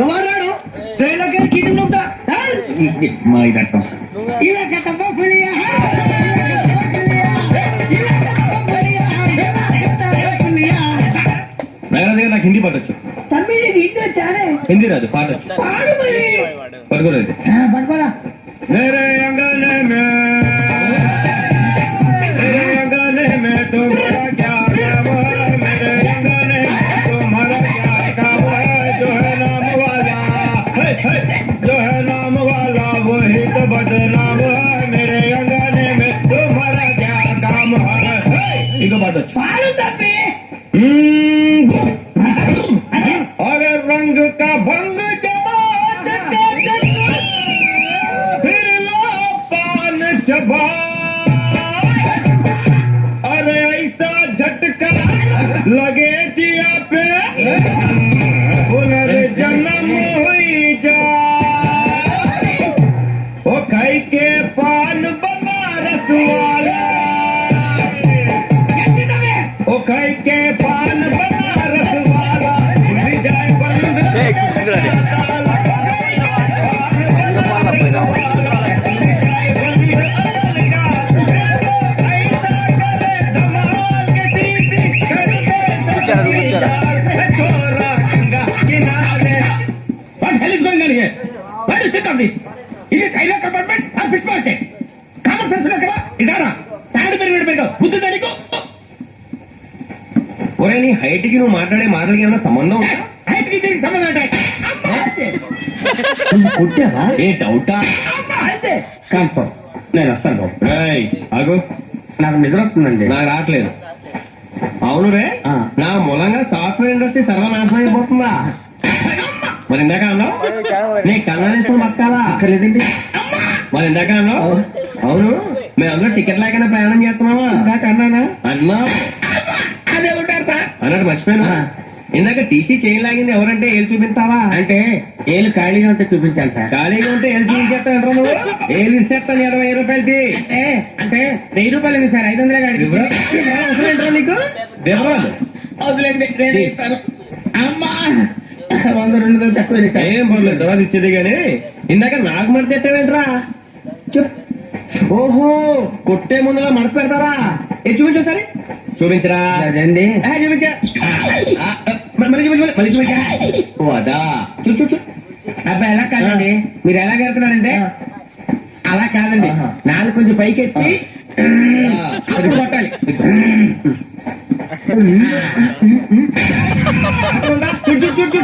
వాడు ట్రైన్లోకి వెళ్ళి కీటింగ్ నొక్తా మా ఇదట్టం ఇలా కట్టప్ప పులియా నగర నాకు హిందీ పాటొచ్చు. తమ్మి ఇది ఇంటి వచ్చాడే హిందీ రాదు, పాటొచ్చు. పాడు మరి పడుకోలేదు. పడుకోరా मेरे अंगने में तुम्हारा क्या काम है, मेरे अंगने में तुम्हारा क्या काम है, जो है नाम वाला जो है नाम वाला वही तो बदनाम है, मेरे अंगने में तुम्हारा क्या काम है. इनको बात अच्छा పాడు తమ్మి अरे रंग का भंग जमात फिर लो पान चबा, अरे ऐसा झटका लगे जिया पे पुनर्जन्म हुई जा, ओ खाई के पान बनारस वाला, ओ खाई के पान बनारस वाला भूल जाए बंद ఇది railway compartment or fish market? Common sense కదా ఇదారా తాడు పెరిగాడు బుద్ధి దానికి. ఒరే నీ హైట్ కి నువ్వు మాట్లాడే మాటలకి ఏమైనా సంబంధం? హైట్ కి దీనికి సంబంధం పుట్టావా ఏ డౌటా? అంతే కన్ఫర్మ్ నేను వస్తాను బాబు. ఆగు, నాకు నిద్ర వస్తుందండి. నాకు రావట్లేదు. అవును రే, ఆ. నా మూలంగా సాఫ్ట్వేర్ ఇండస్ట్రీ సర్వనాశనం అయిపోతుందా? మరి ఇందాక అన్నావు నీ కన్నా వేసుకుని బతకాలా? అక్కర్లేదండి. మరి ఇందాక అన్నావు అవును మేమందరూ టికెట్ లేకుండా ప్రయాణం చేస్తున్నావా? ఇందాక అన్నానా? అన్నా అదే ఉంటారు అన్నట్టు మర్చిపోయినా. ఆ. ఇందాక టీసీ చేయి లాగింది ఎవరంటే ఏళ్ళు చూపిస్తావా? అంటే ఏళ్ళు ఖాళీగా ఉంటే చూపించాలి సార్. ఖాళీగా ఉంటే ఏళ్ళు చూపించేస్తాను నువ్వు. ఏళ్ళు ఇచ్చేస్తాను 20 రూపాయలది. అంటే 1000 రూపాయలు ఉంది సార్, 500 అవసరం ఏంట్రా నీకు? వివరాలు వదిలేండి, నేను ఇస్తాను. అమ్మా 100 200 తక్కువ ఏం పర్లేదు, తర్వాత ఇచ్చేది గానీ ఇందాక నాకు మడత పెట్టావేంట్రా? చెప్పు. ఓహో, కొట్టే ముందుగా మడత పెడతారా? ఏ చూపించు ఒకసారి. చూపించరా? అదండి. చూపించా. మళ్ళీ చూపించు, మళ్ళీ చూపించా. ఓ అదా, చూడు చూడు. అబ్బాయి ఎలా కాదండి, మీరు ఎలా కడుతున్నారంటే అలా కాదండి, ఆహా. నాలుగు కొంచెం పైకి ఎత్తి అది కొట్టాలి. చూడు చూడు చూడు.